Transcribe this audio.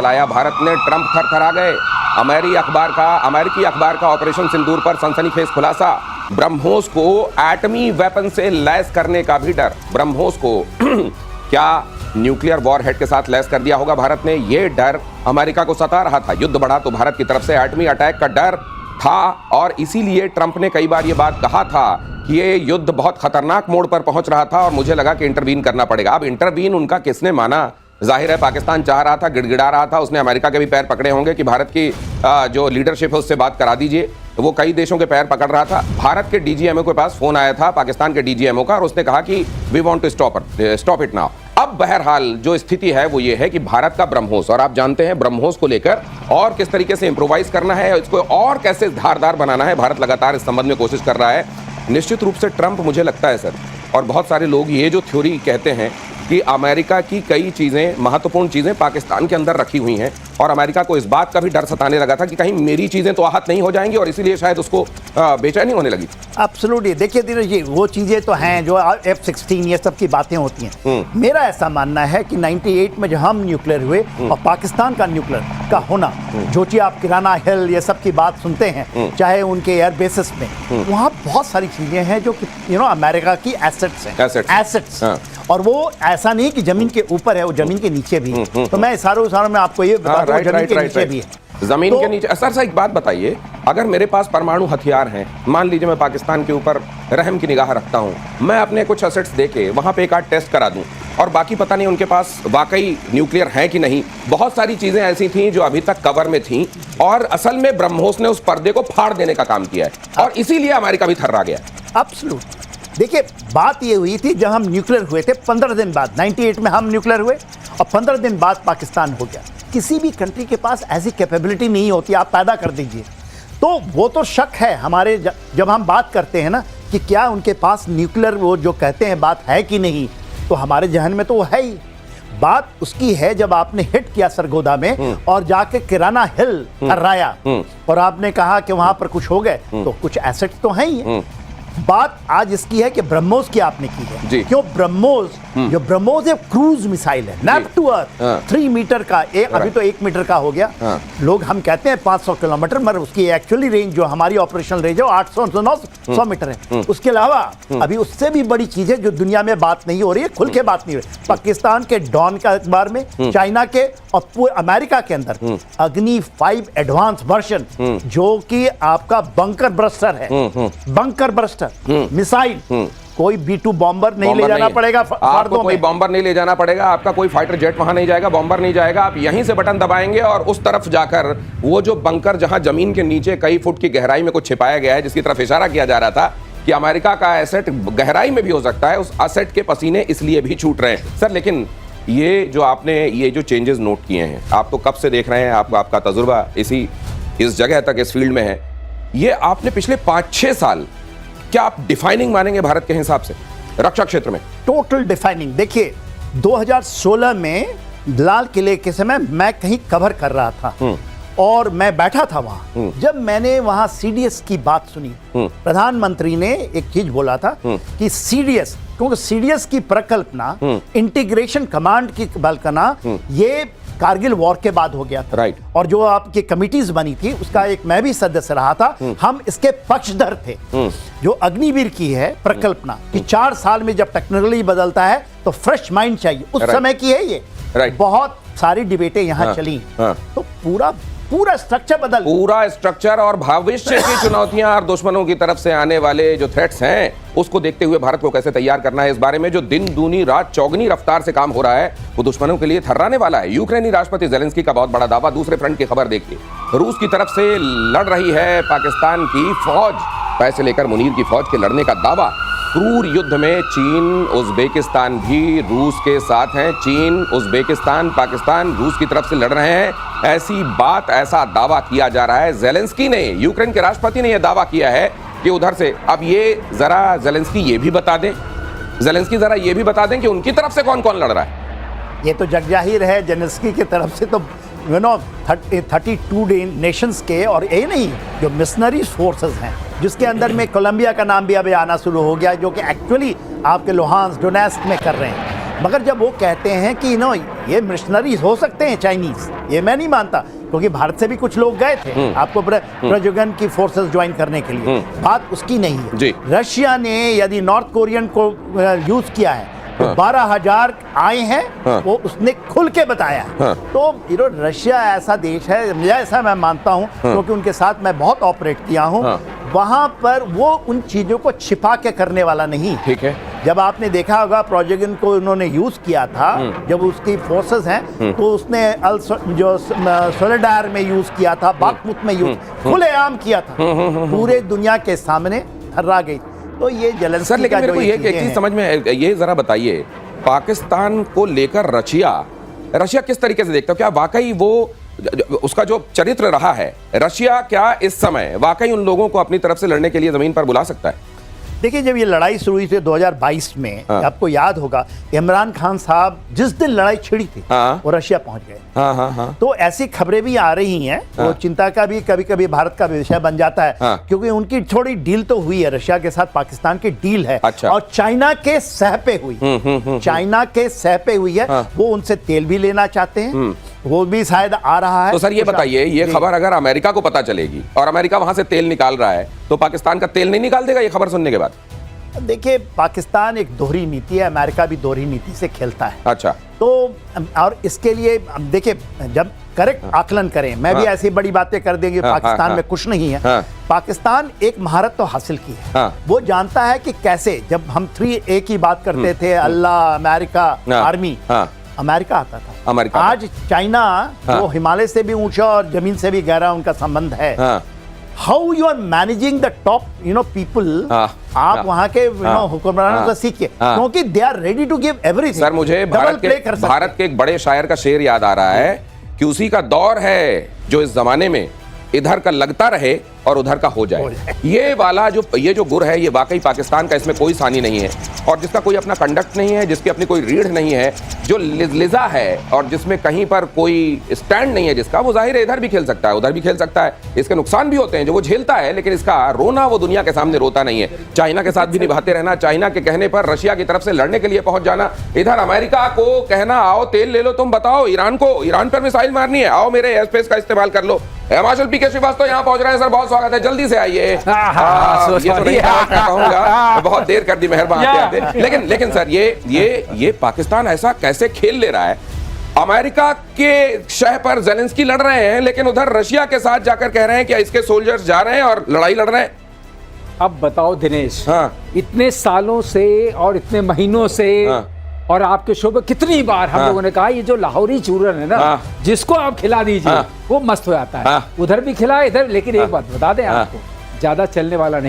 चलाया भारत ने, ट्रंप थरथरा गए। अमेरिकी अखबार का ऑपरेशन सिंदूर पर सनसनीखेज खुलासा। ब्रह्मोस को एटमी वेपन से लैस करने का भी डर। ब्रह्मोस को क्या न्यूक्लियर वॉरहेड के साथ लैस कर दिया होगा भारत ने? यह डर अमेरिका को सता रहा था। युद्ध बढ़ा तो भारत की तरफ से एटमी अटैक का डर था और इसीलिए ट्रंप ने कई बार यह बात कहा था कि ये युद्ध बहुत खतरनाक मोड़ पर पहुंच रहा था और मुझे लगा कि इंटरवीन करना पड़ेगा। अब इंटरवीन उनका किसने माना? जाहिर है पाकिस्तान चाह रहा था, गिड़गिड़ा रहा था। उसने अमेरिका के भी पैर पकड़े होंगे कि भारत की जो लीडरशिप है उससे बात करा दीजिए। वो कई देशों के पैर पकड़ रहा था। भारत के डीजीएमओ के पास फोन आया था पाकिस्तान के डीजीएमओ का और उसने कहा कि we want to stop it now. अब बहरहाल जो स्थिति है वो ये है कि भारत का ब्रह्मोस, और आप जानते हैं ब्रह्मोस को लेकर और किस तरीके से इंप्रोवाइज करना है, इसको और कैसे धारदार बनाना है, भारत लगातार इस संबंध में कोशिश कर रहा है। निश्चित रूप से ट्रंप, मुझे लगता है सर, और बहुत सारे लोग ये जो थ्योरी कहते हैं कि अमेरिका की कई चीज़ें, महत्वपूर्ण चीज़ें पाकिस्तान के अंदर रखी हुई हैं और अमेरिका को इस बात का भी डर सताने लगा था कि कहीं मेरी चीज़ें तो आहत नहीं हो जाएंगी और इसीलिए शायद उसको बेचैनी होने लगी। एब्सोल्युटली। देखिए धीरज जी, वो चीज़ें तो हैं जो F-16 ये सब की बातें होती हैं। मेरा ऐसा मानना है कि 98 में जब हम न्यूक्लियर हुए और पाकिस्तान का न्यूक्लियर का होना, जो चीज़ आप किराना हिल ये सब की बात सुनते हैं, चाहे उनके एयर बेसिस में, वहाँ बहुत सारी चीज़ें हैं जो कि अमेरिका की एसेट्स हैं। एसेट्स। और वो ऐसा नहीं कि जमीन के ऊपर है, वो जमीन के नीचे भी है। तो मैं इशारों में आपको ये बता दूं, जमीन के नीचे भी है। जमीन के नीचे। सर एक बात बताइए, अगर मेरे पास परमाणु हथियार हैं, मान लीजिए मैं पाकिस्तान के ऊपर रहम की निगाह रखता हूं, मैं अपने कुछ एसेट्स देके वहां पे एक आध टेस्ट करा दूं और बाकी पता नहीं उनके पास वाकई न्यूक्लियर है कि नहीं। बहुत सारी चीजें ऐसी थी जो अभी तक कवर में थी और असल में ब्रह्मोस ने उस पर्दे को फाड़ देने का काम किया है और इसीलिए अमेरिका भी थर्रा गया। एब्सोल्युटली। देखिए बात ये हुई थी जब हम न्यूक्लियर हुए थे, 15 दिन बाद 98 में हम न्यूक्लियर हुए और 15 दिन बाद पाकिस्तान हो गया। किसी भी कंट्री के पास ऐसी कैपेबिलिटी नहीं होती, आप पैदा कर दीजिए। तो वो तो शक है हमारे, जब हम बात करते हैं ना कि क्या उनके पास न्यूक्लियर, वो जो कहते हैं बात है कि नहीं, तो हमारे जहन में तो वो है ही। बात उसकी है जब आपने हिट किया सरगोदा में और जाके किराना हिल हर्राया और आपने कहा कि वहां पर कुछ हो गए, तो कुछ एसेट तो हैं ही। बात आज इसकी है कि ब्रह्मोस की आपने की है। क्यों ब्रह्मोस? जो ब्रह्मोस एक क्रूज मिसाइल है, नैप टू अर्थ, 3 मीटर का, अभी तो 1 मीटर का हो गया। लोग हम कहते हैं 500 किलोमीटर, मगर उसकी एक्चुअली रेंज जो हमारी ऑपरेशल रेंज है 800-900 मीटर है। उसके अलावा अभी उससे भी बड़ी चीज है जो दुनिया में बात नहीं हो रही है, खुल के बात नहीं हो रही। पाकिस्तान के डॉन का अखबार में, चाइना के और अमेरिका के अंदर अग्नि 5 एडवांस वर्जन, जो कि आपका बंकर ब्रस्टर है, बंकर ब्रस्टर मिसाइल। कोई B-2 बॉम्बर नहीं ले जाना पड़ेगा, आपको कोई बॉम्बर नहीं ले जाना पड़ेगा, आपका कोई फाइटर जेट वहां नहीं जाएगा, बॉम्बर नहीं जाएगा। आप यहीं से बटन दबाएंगे और उस तरफ जाकर वो जो बंकर जहां जमीन के नीचे कई फुट की गहराई में कुछ छिपाया गया है, जिसकी तरफ इशारा किया जा रहा था कि अमेरिका का एसेट गहराई में भी हो सकता है, उस एसेट के पसीने इसलिए भी छूट रहे हैं। सर लेकिन ये जो आपने ये जो चेंजेस नोट किए हैं, आप तो कब से देख रहे हैं, आपका तजुर्बा इस जगह तक, इस फील्ड में है, ये आपने पिछले 5-6 साल, क्या आप डिफाइनिंग मानेंगे भारत के हिसाब से रक्षा क्षेत्र में? Total defining. देखिए 2016 में लाल किले के समय मैं कहीं कवर कर रहा था और मैं बैठा था वहां। जब मैंने वहां सीडीएस की बात सुनी, प्रधानमंत्री ने एक चीज बोला था कि सीडीएस, क्योंकि सीडीएस की प्रकल्पना, इंटीग्रेशन कमांड की कल्पना, ये कारगिल वॉर के बाद हो गया था। राइट। और जो आपकी कमिटीज बनी थी उसका एक मैं भी सदस्य रहा था। हम इसके पक्षधर थे। जो अग्निवीर की है प्रकल्पना कि 4 साल में जब टेक्नोलॉजी बदलता है तो फ्रेश माइंड चाहिए, उस समय की है ये। बहुत सारी डिबेटें यहाँ चली। तो पूरा स्ट्रक्चर बदल, पूरा स्ट्रक्चर और भविष्य की चुनौतियां और दुश्मनों की तरफ से आने वाले जो थ्रेट्स हैं, उसको देखते हुए भारत को कैसे तैयार करना है, इस बारे में जो दिन दूनी रात चौगनी रफ्तार से काम हो रहा है, वो दुश्मनों के लिए थर्राने वाला है। यूक्रेनी राष्ट्रपति ज़ेलेंस्की का बहुत बड़ा दावा। दूसरे फ्रंट की खबर देखिए, रूस की तरफ से लड़ रही है पाकिस्तान की फौज, पैसे लेकर मुनीर की फौज के लड़ने का दावा। क्रूर युद्ध में चीन, उज्बेकिस्तान भी रूस के साथ हैं। चीन, उज्बेकिस्तान, पाकिस्तान रूस की तरफ से लड़ रहे हैं, ऐसी बात, ऐसा दावा किया जा रहा है। ज़ेलेंस्की ने, यूक्रेन के राष्ट्रपति ने यह दावा किया है कि उधर से, अब ये जरा ज़ेलेंस्की ये भी बता दें, ज़ेलेंस्की जरा ये भी बता दें कि उनकी तरफ से कौन कौन लड़ रहा है। ये तो जग जाहिर है, ज़ेलेंस्की की तरफ से तो 32 नेशंस के, और ये नहीं, जो मिशनरी फोर्सेस हैं, जिसके अंदर में कोलंबिया का नाम भी अभी आना शुरू हो गया, जो कि एक्चुअली आपके लुहांस, डोनेस्क में कर रहे हैं। मगर जब वो कहते हैं कि नो ये मिशनरीज हो सकते हैं चाइनीज, ये मैं नहीं मानता, क्योंकि भारत से भी कुछ लोग गए थे आपको प्रजोगन की फोर्सेस ज्वाइन करने के लिए, बात उसकी नहीं है। रशिया ने यदि नॉर्थ कोरियन को यूज किया है तो 12,000 आए हैं, वो उसने खुल के बताया है। तो रशिया ऐसा देश है, ऐसा मैं मानता हूं, क्योंकि उनके साथ मैं बहुत ऑपरेट किया हूं, वहां पर वो उन चीजों को छिपा के करने वाला नहीं। ठीक है। जब आपने देखा होगा प्रोजेगन को उन्होंने यूज किया था, जब उसकी फोर्सेस हैं तो उसने जो सोलेडार में यूज किया था, बाखमुत में यूज खुलेआम किया था, पूरे दुनिया के सामने हर्रा गई। तो ये जलन सर, लेकिन मेरे को ये एक चीज समझ में, ये जरा बताइए, पाकिस्तान को लेकर रशिया किस तरीके से देखता है? क्या वाकई वो उसका जो चरित्र रहा है, रशिया क्या इस समय वाकई उन लोगों को अपनी तरफ से लड़ने के लिए जमीन पर बुला सकता है? देखिए, जब ये लड़ाई शुरू हुई थी 2022 में, आपको याद होगा इमरान खान साहब जिस दिन लड़ाई छिड़ी थी वो रशिया पहुंच गए। तो ऐसी खबरें भी आ रही हैं, वो चिंता का भी कभी कभी भारत का विषय बन जाता है, क्योंकि उनकी थोड़ी डील तो हुई है, रशिया के साथ पाकिस्तान की डील है। अच्छा। और चाइना के सह पे हुई, चाइना के सह पे हुई है। वो उनसे तेल भी लेना चाहते हैं, वो भी शायद आ रहा है। तो सर ये बताइए, ये खबर अगर अमेरिका को पता चलेगी और अमेरिका वहां से तेल निकाल रहा है, तो पाकिस्तान का तेल नहीं निकाल देगा ये खबर सुनने के बाद? देखिए, पाकिस्तान एक दोहरी नीति है, अमेरिका भी दोहरी नीति से खेलता है। अच्छा। तो और इसके लिए देखिए, जब करेक्ट आकलन करें, मैं भी ऐसी बड़ी बातें कर देंगे पाकिस्तान में कुछ नहीं है। पाकिस्तान एक महारत तो हासिल की है, वो जानता है कि कैसे, जब हम 3A की बात करते थे, अल्लाह, अमेरिका, आर्मी, अमेरिका आता था। अमेरिका आज चाइना वो हिमालय से भी ऊंचा और जमीन से भी गहरा उनका संबंध है। How you are managing the top people, आप वहां के हुक्मरानों से सीखिए, क्योंकि they are ready to give everything. Sir, मुझे भारत के एक बड़े शायर का शेर याद आ रहा है कि उसी का दौर है जो इस जमाने में इधर का लगता रहे और उधर का हो जाए। ये वाला ये जो गुर है, ये वाकई पाकिस्तान का, इसमें कोई सानी नहीं है, और जिसका कोई अपना कंडक्ट नहीं है, जिसकी अपनी कोई रीढ़ नहीं है, जो लिजा है और जिसमें कहीं पर कोई स्टैंड नहीं है, जिसका, वो जाहिर है इधर भी खेल सकता है, उधर भी खेल सकता है। इसके नुकसान भी होते हैं जो वो झेलता है, लेकिन इसका रोना वो दुनिया के सामने रोता नहीं है। चाइना के साथ भी निभाते रहना, चाइना के कहने पर रशिया की तरफ से लड़ने के लिए पहुंच जाना, इधर अमेरिका को कहना आओ तेल ले लो, तुम बताओ ईरान को, ईरान पर मिसाइल मारनी है, आओ मेरे एयर स्पेस का इस्तेमाल कर लो। हिमाचल पीके श्रीवास्तव यहाँ पहुंच रहे हैं। सर, बहुत स्वागत है, जल्दी से आइए। ये तो नहीं कहूंगा, बहुत देर कर दी, मेहरबान आते। लेकिन सर, ये पाकिस्तान ऐसा कैसे खेल ले रहा है? अमेरिका के शह पर ज़ेलेंस्की लड़ रहे हैं, लेकिन उधर रशिया के साथ जाकर कह रहे हैं कि इसके सोल्जर्स जा रहे हैं और लड़ाई लड़ रहे हैं। अब बताओ दिनेश, इतने सालों से और इतने महीनों से और आपके शो में कितनी बार हम लोगों ने कहा, ये जो लाहौरी चूरन है ना, जिसको आप खिला दीजिए वो मस्त हो जाता है। उधर भी खिला, इधर, लेकिन एक बात बता दें आपको, ज्यादा चलने वाला नहीं।